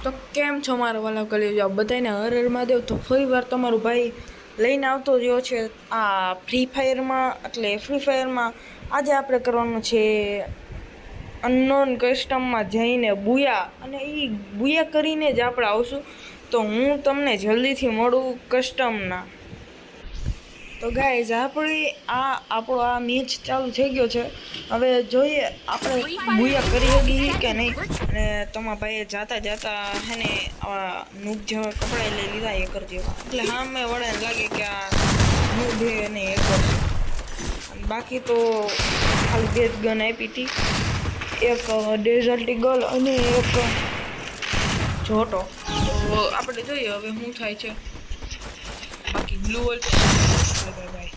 તો કેમ છો મારા વાલા કલેજા બધાને હર હર મહાદેવ। તો ફરી વાર તમારો ભાઈ લઈને આવતો રહ્યો છે આ ફ્રી ફાયરમાં। એટલે ફ્રી ફાયરમાં આજે આપણે કરવાનું છે અનનોન કસ્ટમમાં જઈને બુયા, અને એ બુયા કરીને જ આપણે આવશું। તો હું તમને જલ્દીથી મળું કસ્ટમના। તો ગાઈઝ આપણો આ મેચ ચાલુ થઈ ગયો છે। હવે જોઈએ આપણે બુયા કરી શકીએ કે નહીં। અને તમારા ભાઈએ જાતા હે ને આવા નૂબ જેવા કપડાં લઈ લીધા એકર જેવા, એટલે હા મેં વળાને લાગે કે આ નૂબ હે અને એકર છે। અને બાકી તો ખાલી બે જ ગન આપી હતી, એક ડેઝર્ટ ઈગલ અને એક જોટો। તો આપણે જોઈએ હવે શું થાય છે। બાકી બ્લુ વર્લ્ડ ભાઈ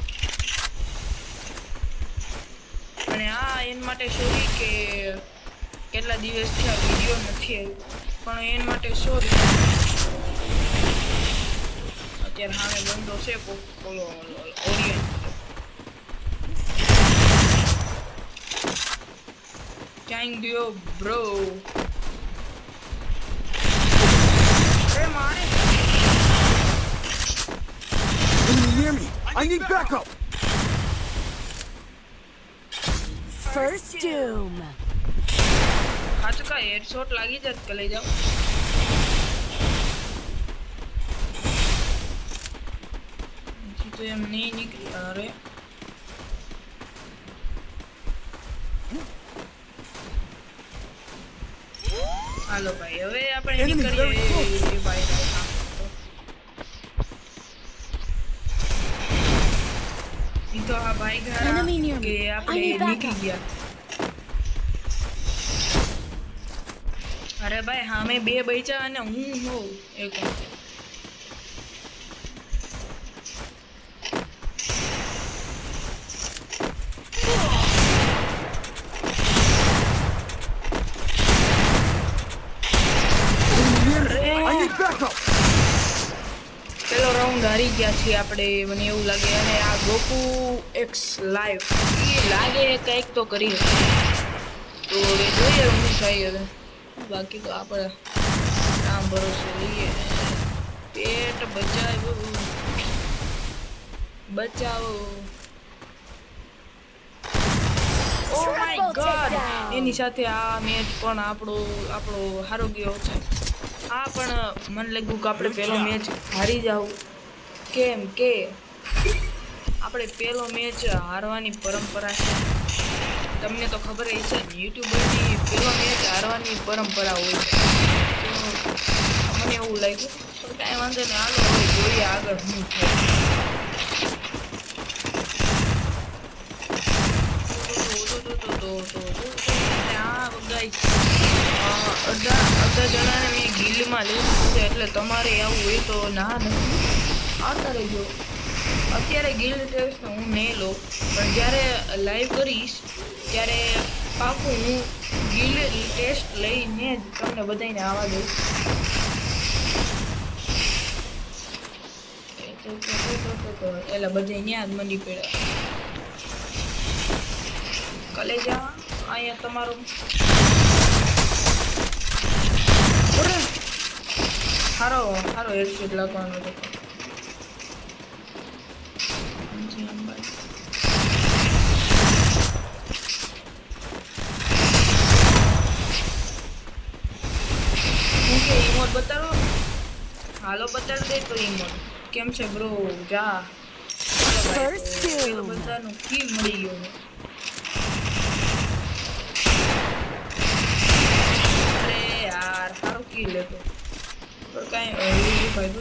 અને આ એના માટે સોરી કે કેટલા દિવસથી આ વિડીયો નથી આવ્યો, પણ એના માટે સોરી। અત્યારે સામે બંધો છે ઓરિયન। Thank you bro. મારે Enemy near me! I need backup! First doom. સાચું કા હેડશોટ લાગી જાય કે લઈ જાઓ। તો એમ નહીં નીકળી। અરે હાલો ભાઈ હવે આપણે Enemy very close. નીકળીએ ભાઈ। તો આ ભાઈ Enemy near કે me. I આપણે need નીકળી backup. ગયા। અરે ભાઈ સામે બે બચ્યા અને હું હોઉં એક। Enemy near me! I need backup! પેલો રાઉન્ડ હારી ગયા છીએ આપણે, મને એવું લાગે। અને આ ગોકુ એક્સ લાઈવ એ લાગે કંઈક તો કરી શકે। તો હવે જોઈએ શું થાય હવે। બાકી તો આપણે કામ ભરોસે રહીએ। પેટ બચાવો। ઓ માય ગોડ, એની સાથે આ મેચ પણ આપણો હારો ગયો છે। આ પણ મને લાગ્યું કે આપણે પહેલો મેચ હારી જાવ, કેમ કે આપણે પહેલો મેચ હારવાની પરંપરા છે। તમને તો ખબર જ છે યુટ્યુબરની પહેલો મેચ હારવાની પરંપરા હોય છે। તો મને એવું લાગ્યું, પણ કાંઈ વાંધો નહીં, હાલો હવે જોઈએ આગળ શું થાય। અડધા જણાને મેં ગિલ્ડમાં લીધું છે, એટલે તમારે આવું હોય તો ના નથી આવતા રહેજો। અત્યારે ગિલ્ડ ટેસ્ટ હું નહીં લઉં, પણ જ્યારે લાઈવ કરીશ ત્યારે પાકું હું ગિલ્ડ ટેસ્ટ લઈને જ તમને બધાને આવવા દઈશ। એટલે બધા ન્યા જ મંડી પડ્યા। કલેજા અહીંયા તમારો સારો હેડશોટ લાગવાનો હતો। ઈમોટ બતાવો, હાલો બતાડી દે તો ઈમોટ કેમ છે બ્રો જા। First doom. બધાનું કિલ મળી ગયું। અરે યાર સારો કિલ હતો, પણ કાંઈ ભાઈ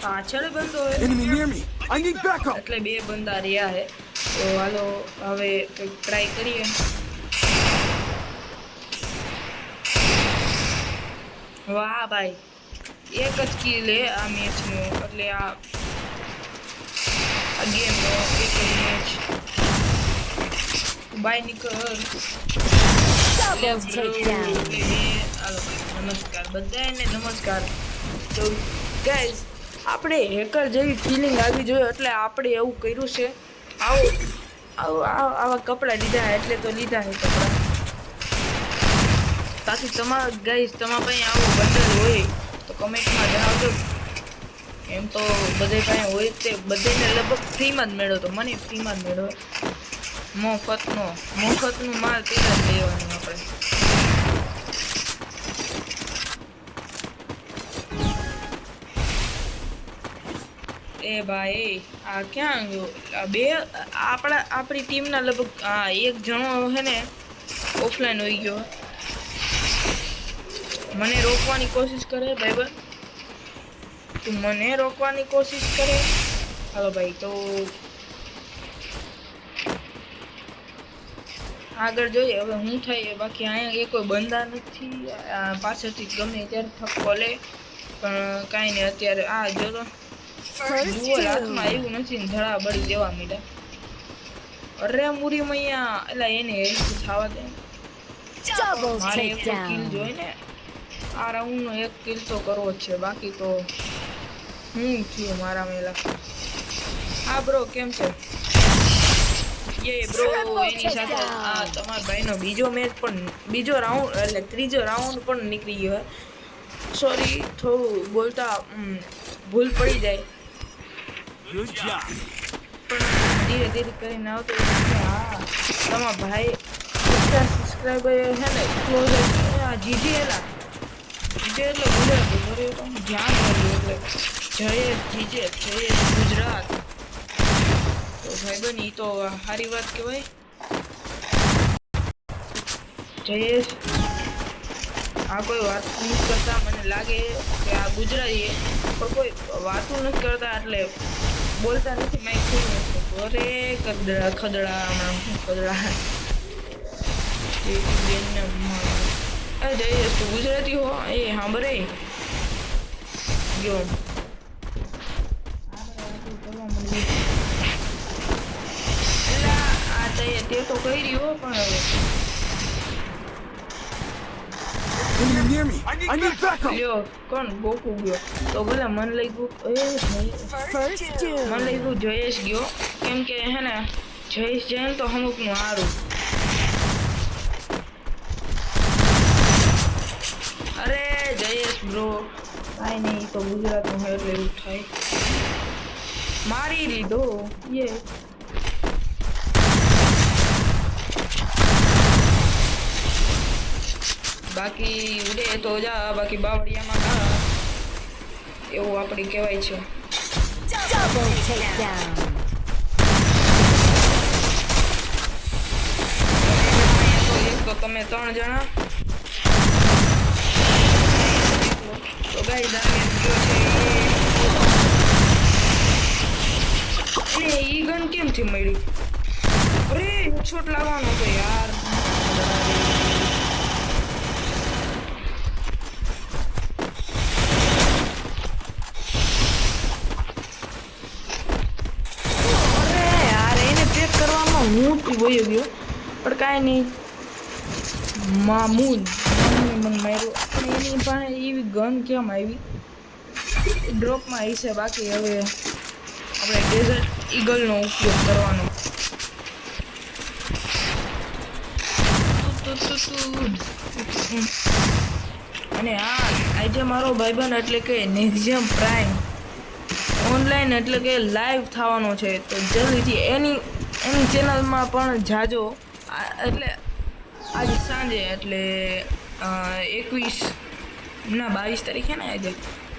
પાછળ બંધો Enemy near me! I need backup! એટલે બે બંદા રહ્યા હે। તો હાલો હવે કંઈક ટ્રાય કરીએ। વાહ ભાઈ, એક જ કિલ હે આ મેચનો, એટલે આ ગેમનો એક જ મેચ। બાય નીકળ। Double takedown. હાલો ભાઈ નમસ્કાર બધાને નમસ્કાર। તો ગાઈઝ આપણે હેકર જેવી ફિલિંગ આવી જોઈએ, એટલે આપણે એવું કર્યું છે। આવો આવા કપડાં લીધા એટલે તો લીધા છે કપડાં. બાકી તમારા ગાઈસ તમારા પાસે આવો બંડલ હોય તો કમેન્ટમાં જણાવજો. એમ તો બધે પાસે હોય તે બધાને લગભગ ફ્રીમાં જ મેળવો તો મને ફ્રીમાં જ મેળવો. મફતનું માલ પહેલાં જ લેવાનું આપણે. એ ભાઈ આ ક્યાં ગયો? આ બે આપણી ટીમના લગભગ એક જણો છે ને ઓફલાઈન હોઈ ગયો. મને રોકવાની કોશિશ કરે ભાઈબંધ, તું મને રોકવાની કોશિશ કરે. હાલો ભાઈ તો આગળ જોઈએ હવે શું થાય. બાકી અહીંયા એ કોઈ બંદા નથી. પાછળથી ગમે ત્યારે ઠપકો લે પણ કાંઈ નહીં. અત્યારે આ જો તો જુઓ હાથમાં એવું નથી ને ધડા બળી દેવા મીડા. અરે મુરી મૈયા એટલે એને થવા દે. મારે એક કિલ જોઈ ને આ રાઉન્ડનો એક કિલ તો કરવો જ છે. બાકી તો હું થયું મારા મેલા. હા બ્રો કેમ છે? ये બ્રો એની સાથે આ તમારા ભાઈનો બીજો મેચ પણ બીજો રાઉન્ડ એટલે ત્રીજો રાઉન્ડ પણ નીકળી ગયો. સોરી થોડું બોલતા ભૂલ પડી જાય Good job. પણ ધીરે ધીરે કરીને આવતો. હા તમારા ભાઈ 50 સબસ્ક્રાઈબર છે ને ક્લોઝ આ જીજી એલા જીજે એટલે ગુજરાતી બરાબર તો ધ્યાન કર્યું એટલે જયેશ જીજે જયેશ ગુજરાત. તો ભાઈબંધ ઈ તો સારી વાત કહેવાય. જયેશ આ કોઈ વાત નથી કરતા. મને લાગે કે આ ગુજરાતી પણ કોઈ વાતો નથી કરતા એટલે બોલતા નથી. માઇક ખોલું નથી. અરે કદડા ખદડા હમણાં ખદડા જયેશ તું ગુજરાતી હો? એ હા બરે ગયો તે તો કહી રહ્યો પણ Enemy near me. I need backup. લ્યો કોણ ગોકુ ગયો તો ભલે મન લઈ ગયું. મન લઈ ગયું જયેશ ગયો કેમ કે હે ને જયેશ જાય તો અમુકનું સારું. અરે જયેશ બ્રો કાંઈ નહીં તો ગુજરાતનું હે એટલે એવું થાય. મારી લીધો યે બાકી ઉડે તો જા બાકી બાવળિયામાં કા એવું આપણી કહેવાય છે. Double takedown. એક તો તમે 3 જણા તો ગાઈસ ડેમેજ ગયો છે. એ ઈ ગન કેમથી મળી? અરે છોટ લાવવાનો તો યાર. હું વયો ગયો પણ કાંઈ નહીં. મામૂન મને માર્યો પણ એની પાસે એવી ગન કેમ આવી? ડ્રોપમાં આવી છે. બાકી હવે આપણે ડેઝર્ટ ઈગલનો ઉપયોગ કરવાનો. અને હા આજે મારો ભાઈબંધ એટલે કે નેક્ઝિયમ પ્રાઇમ ઓનલાઈન એટલે કે લાઈવ થવાનો છે. તો જલ્દીથી એની ચેનલમાં પણ જાજો. એટલે આજે સાંજે એટલે 22 તારીખે ને આજે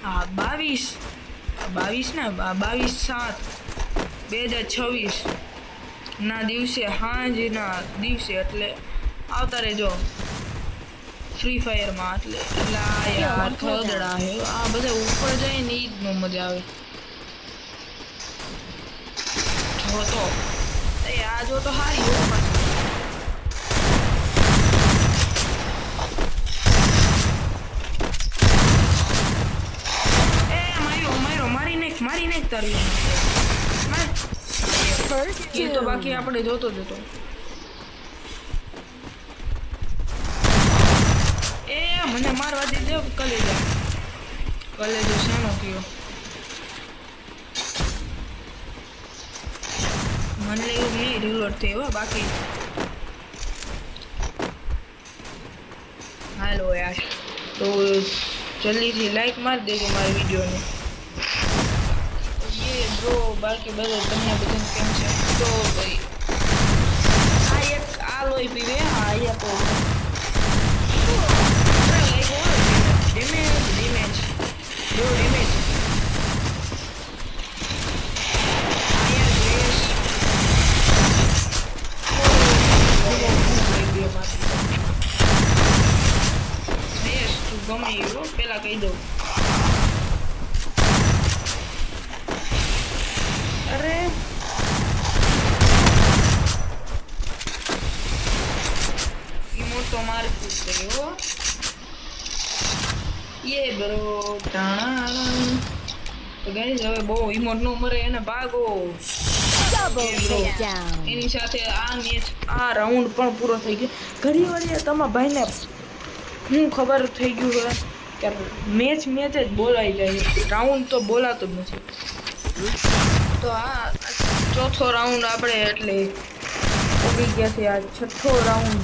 હા 22/7/2026 ના દિવસે સાંજના દિવસે એટલે આવતા રહેજો ફ્રી ફાયરમાં. એટલે આ યાર ખદડા હે આ બધા ઉપર જાય ને ઈ જ ન મજા આવે. જો તો આ જો તો હારી હો પાછું. મારી નાખ તારી એ તો બાકી આપણે જોતો જતો. એ મને મારવા દીધો કલેજો શેનો કયો મને એવું નહીં રિલોડ થયો હો બાકી હાલો યાર તો જલ્દીથી લાઈક મારી દેજો મારા વિડીયોને ये ब्रो बाकी બધા તમને બધાને કેમ છે તો ભાઈ આ એક આ લોહી પીવે આ અહીંયા તો ડેમેજ બ્રો ડેમેજ ગમે એવું પેલા કહી દઉં અરે ઈમોટ તો મારી ખુશ કર્યો ये ब्रो તો ગાઈસ હવે બહુ ઈમોટ નો મરે એને ભાગો Double takedown. એની સાથે આ મેચ આ રાઉન્ડ પણ પૂરો થઈ ગયો ઘણી વાર તમારા ભાઈને હું ખબર થઈ ગયું કે મેચ જ બોલાઈ જાય રાઉન્ડ તો બોલાતો જ નથી તો આ ચોથો રાઉન્ડ આપણે એટલે ઉગી ગયા છે આ છઠ્ઠો રાઉન્ડ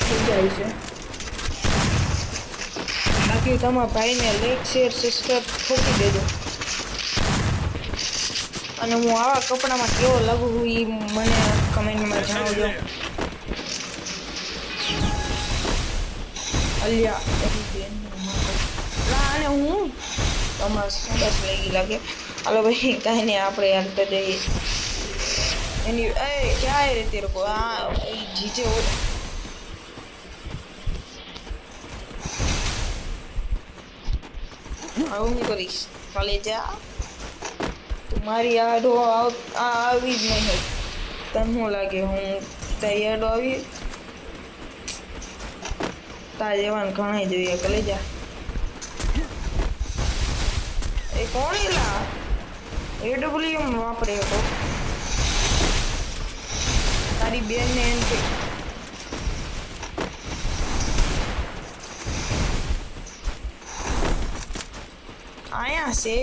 થઈ જાય છે બાકી તમારા ભાઈને લાઈક શેર સબસ્ક્રાઈબ ઠોકી દેજો અને હું આવા કપડામાં કેવો લાગુ છું એ મને કમેન્ટમાં જણાવજો અલ્યા અને હું તમારે સરસ લાગે હાલો ભાઈ કાંઈ નહીં આપણે યાર તો જઈએ એની એ ક્યાં રે તેરે કો આ જીજે હો આવું હું કરીશ કાલે જા મારી આડો આવી જ નહીં તને શું લાગે હું તારી આડો આવી તાર જવાન ઘણા જોઈએ કલે જા એ કોણ એલા AWM વાપરે તો તારી બેન ને એમ કે આયા છે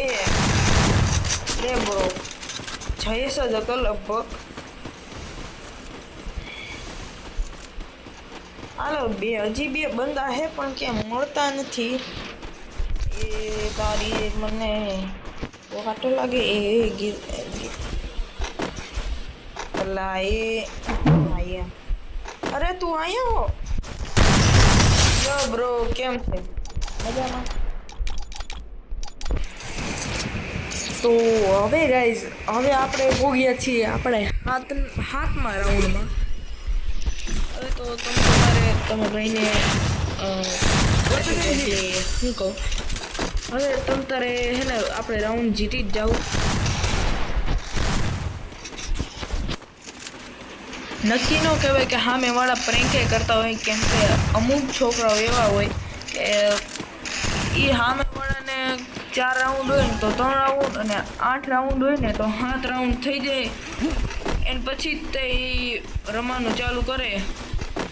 રે બ્રો જઈશ જ હતો લગભગ હાલો હજી બે બંદા હે પણ કેમ મળતા નથી એ તારી મને કાટો લાગે એ અલા એ આયા અરે તું આયા હો યો બ્રો કેમ છે મજામાં તો હવે ગાઈઝ હવે આપણે ભોગ્યા છીએ આપણે હાથમાં રાઉન્ડમાં હવે તો તમે ભાઈને શું કહું હવે તમે તારે હે ને આપણે રાઉન્ડ જીતી જ જાઉં નક્કી ન કહેવાય કે સામેવાળા પ્રેન્કે કરતા હોય કેમ કે અમુક છોકરાઓ એવા હોય કે એ સામેવાળાને 4 રાઉન્ડ હોય ને તો 3 રાઉન્ડ અને 8 રાઉન્ડ હોય ને તો 7 રાઉન્ડ થઈ જાય એને પછી જ તે રમવાનું ચાલુ કરે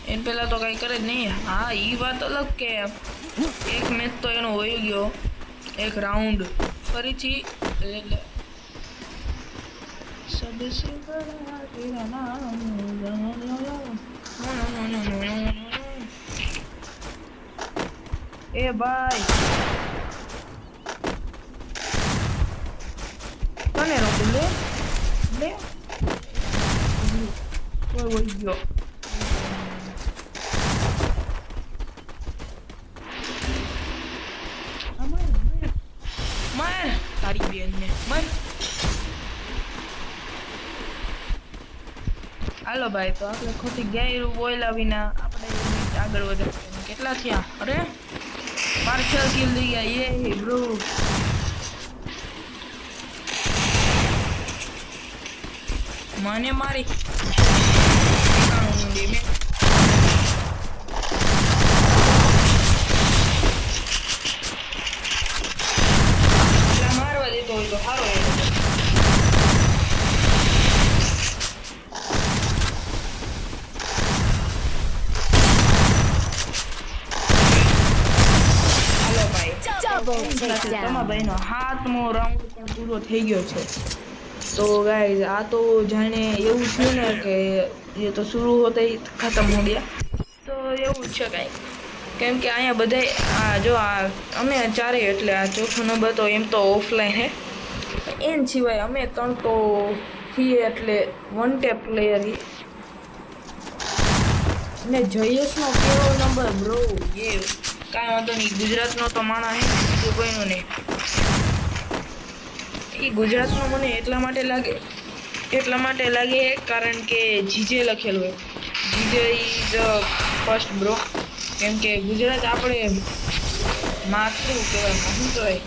એને પહેલાં તો કાંઈ કરે જ નહીં હા એ વાત અલગ કે એક મેચ તો એનો વહી ગયો એક રાઉન્ડ ફરીથી એટલે સબસે બડા તેરા નામ એ ભાઈ કને રોકું લે કોઈ વહી ગયો માર તારી બેનને માર હાલો ભાઈ તો આપણે ખોટી ગેરું બોયલા વિના આપણે આગળ વધે કેટલા થયા અરે 5-6 કિલ લઈ ગયા એ બ્રો મને મારી મારવા દેતો હોય તો સારો Double takedown. તમારા ભાઈનો 7મો રાઉન્ડ પણ પૂરો થઈ ગયો છે तो गाइस आ तो जाने એવું થયું ને કે ये तो शुरू होते ही खत्म हो गया तो એવું જ છે કાંઈ કેમ કે અહીંયા બધાય આ જો આ અમે ચારે એટલે આ ચોથો નંબર તો એમ તો ઓફલાઈન હે એન સિવાય અમે ત્રણ તો છીએ એટલે વન ટેપ પ્લેયર ને જયેશનો કેવો નંબર બ્રો એ કાંઈ વાંધો નહીં ગુજરાતનો તો માણા હે બીજું કોઈનું નહીં એ ગુજરાતનો મને એટલા માટે લાગે કારણ કે જીજે લખેલું હોય જીજે ઇઝ ફર્સ્ટ બ્રો કેમ કે ગુજરાત આપણે માતૃ કહેવાય શું કહેવાય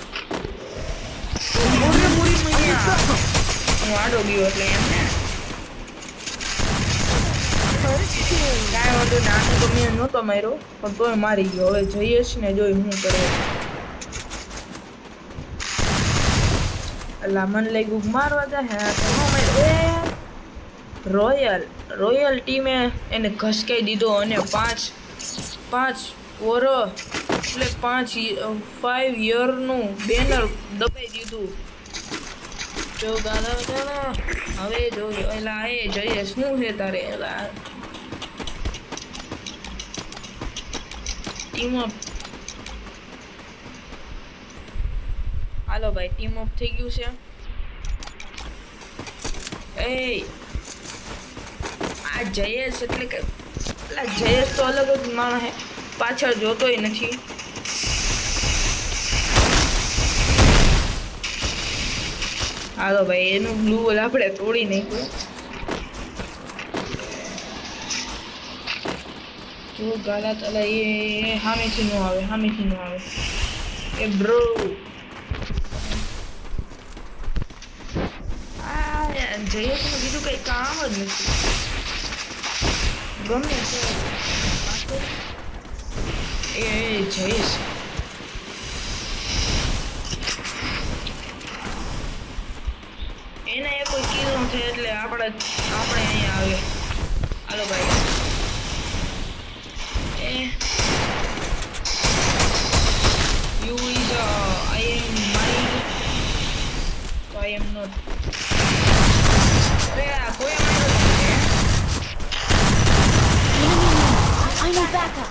હું આડો ગયો એટલે એમ ને કાંઈ વાંધો નાનો તો મેં નહોતો માર્યો પણ તોય મારી ગયો હવે જઈશ ને જોઈ હું કરે અલા મને લાગ્યું મારવા જાય રોયલ ટીમે એને ઘસકાઈ દીધો અને પાંચ ઓવર એટલે 5 યરનું બેનર દબાઈ દીધું જો ગાલા હવે જો એલા એ જઈએ શું છે તારે એલા ટીમ અપ હાલો ભાઈ ટીમ અપ થઈ ગયું છે એ આ જયેશ એટલે કે પેલા જયેશ તો અલગ જ માણસ હે પાછળ જોતોય નથી હાલો ભાઈ એનું બ્લુ વોલ આપણે તોડી નાખ્યું જો ગાલા તલા એ સામેથી નો આવે એ બ્રો જયેશનું બીજું કઈ કામ જ નથી ગમે એ જયેશ એને એ કોઈ કિલ ન થાય એટલે આપણે અહીંયા આવે હાલો ભાઈ you is I am mind તો આઈ એમ નોટ અરે આ કોઈ I need backup.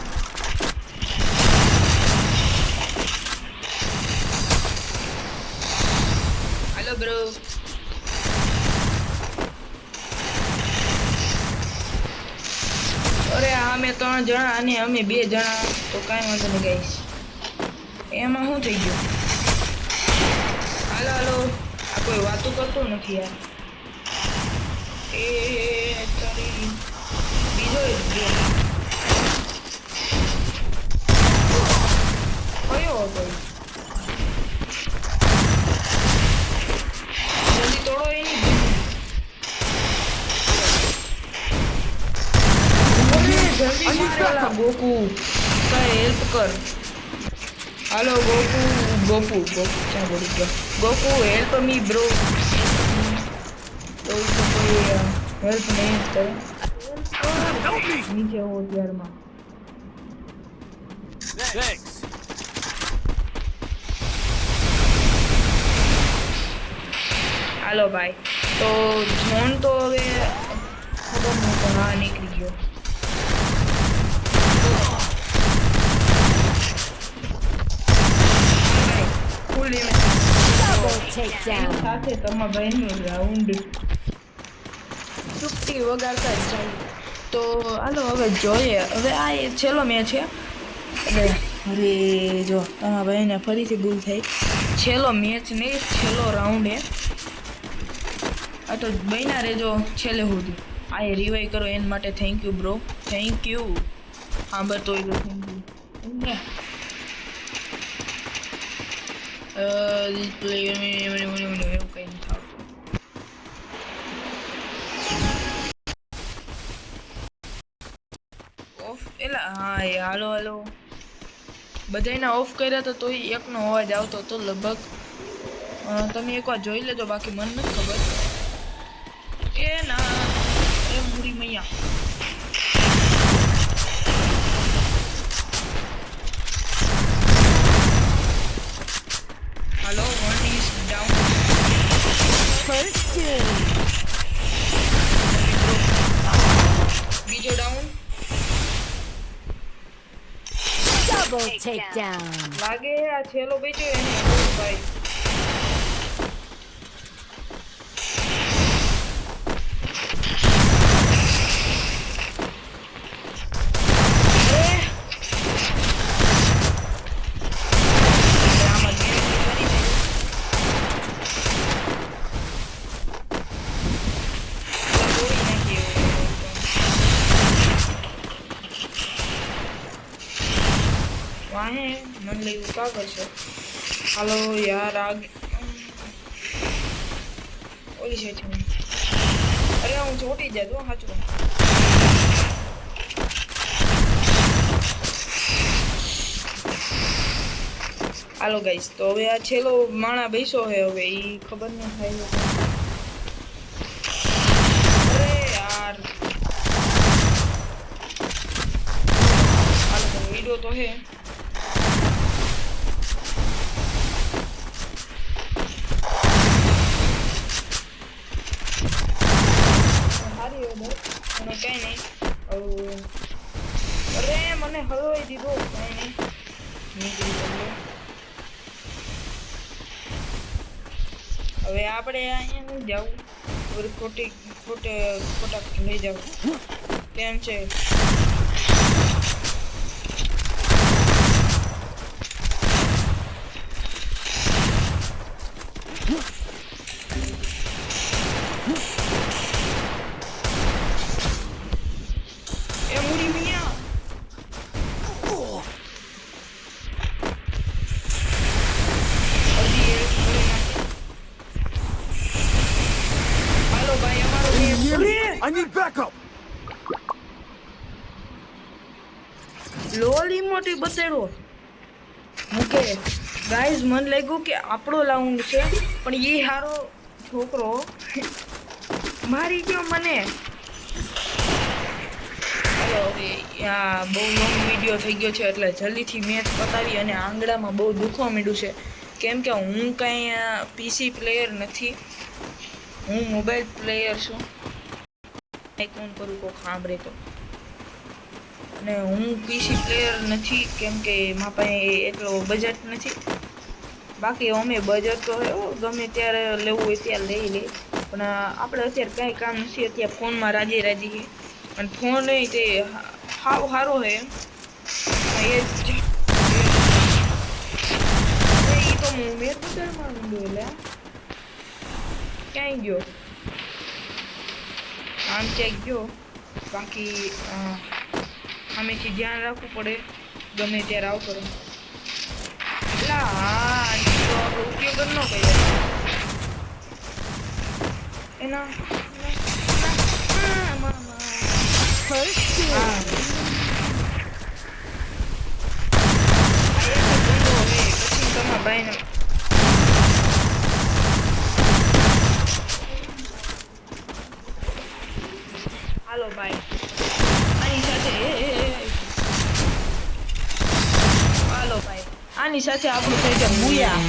Hello bro અરે અમે 3 જણા અને અમે 2 જણા તો કાંઈ વાંધો નહીં ગાઈસ એમાં શું થઈ ગયું હાલો આ કોઈ વાતો કરતો નથી યાર એ તારી બીજો કયો હતો જલ્દી તોડો એની જલ્દી મારેલા ગોકુ કઈ હેલ્પ કર હાલો ગોકુ ક્યાં બોલી ગયો ગોકુ હેલ્પ મી બ્રો તો કોઈ હેલ્પ નહીં કરે નીચે હો ત્યારમાં Thanks. હાલો ભાઈ તો ઝોન તો હવે ખબર નહોતો હા નીકળી ગયો ફૂલ Double takedown. સાથે તમારા ભાઈનું રાઉન્ડ ચૂપટી વગાડતા જ જાય તો હાલો હવે જોઈએ હવે આ એ છેલ્લો મેચ છે એટલે અરે જો તમારા ભાઈને ફરીથી ભૂલ થઈ છેલ્લો મેચ નહીં છેલ્લો રાઉન્ડ હે આ તો બન્યા રહેજો છેલ્લે સુધી આ એ રિવાઈવ કરો એના માટે thank you bro thank you હા બતો થેન્ક યુ એવું કંઈ નથી થતું ઓફ એલા હા એ હાલો બધાયના ઓફ કર્યા તો તોય એકનો અવાજ આવતો તો લગભગ તમે એકવાર જોઈ લેજો બાકી મને નથી ખબર એ ના એ મૂરી મૈયા હાલો one is down First two. Double takedown. લાગે આ છેલ્લો બેચ્યો એને ભાઈ વાહે મન લેવું કાગળ છે હાલો યાર આગે ઓલી છે અરે હું ચોટી જાય તો સાચું હાલો ગાઈસ તો હવે આ છેલ્લો માણા બેસો હે હવે ઈ ખબર નહીં થાય અરે યાર હાલો વિડિયો તો હે મને કઈ નહીં અરે મને હલવાઈ દીધો કઈ નહીં નીકળી ગયો હવે આપણે અહીંયા નહીં જવું ખોટા લઈ જવું કેમ છે I need backup. લોલી મોટી બતેડો મૂકે ગાઈઝ મને લાગ્યું કે આપણો લાઉન્ડ છે પણ એ હારો છોકરો મારી ગયો મને હાલો હવે આ બહુ લોંગ વિડીયો થઈ ગયો છે એટલે જલ્દીથી મેચ પતાવી અને આંગળામાં બહુ દુખવા માંડ્યું છે કેમ કે હું કાંઈ પીસી પ્લેયર નથી હું મોબાઈલ પ્લેયર છું કોણ કરું કોક સાંભળે તો અને હું પીસી પ્લેયર નથી કેમ કે મારા પાસે એટલો બજેટ નથી બાકી અમે બજેટ તો ગમે ત્યારે લેવું હોય ત્યારે લઈ લે પણ આપણે અત્યારે કાંઈ કામ નથી અત્યારે ફોનમાં રાજી છે અને ફોન તે સાવ સારો છે એ તો હું મેં બજારમાં માંડ્યું એટલે ક્યાંય ગયો આમ ચેક ગયો બાકી આમેથી ધ્યાન રાખવું પડે ગમે ત્યારે આવતો રહે એટલે હા ઉપયોગ જ ન કરીએ એના ભાઈને હાલો ભાઈ આની સાથે હાલો ભાઈ આની સાથે આપણું થઈ જાય મુયા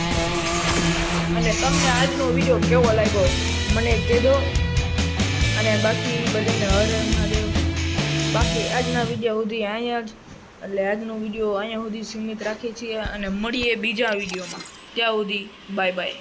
અને તમને આજનો વિડીયો કેવો લાગ્યો મને કહેજો અને બાકી બધાને હર મહાદેવ બાકી આજના વિડીયો સુધી અહીંયા જ એટલે આજનો વિડીયો અહીંયા સુધી સીમિત રાખીએ છીએ અને મળીએ બીજા વિડીયોમાં ત્યાં સુધી બાય બાય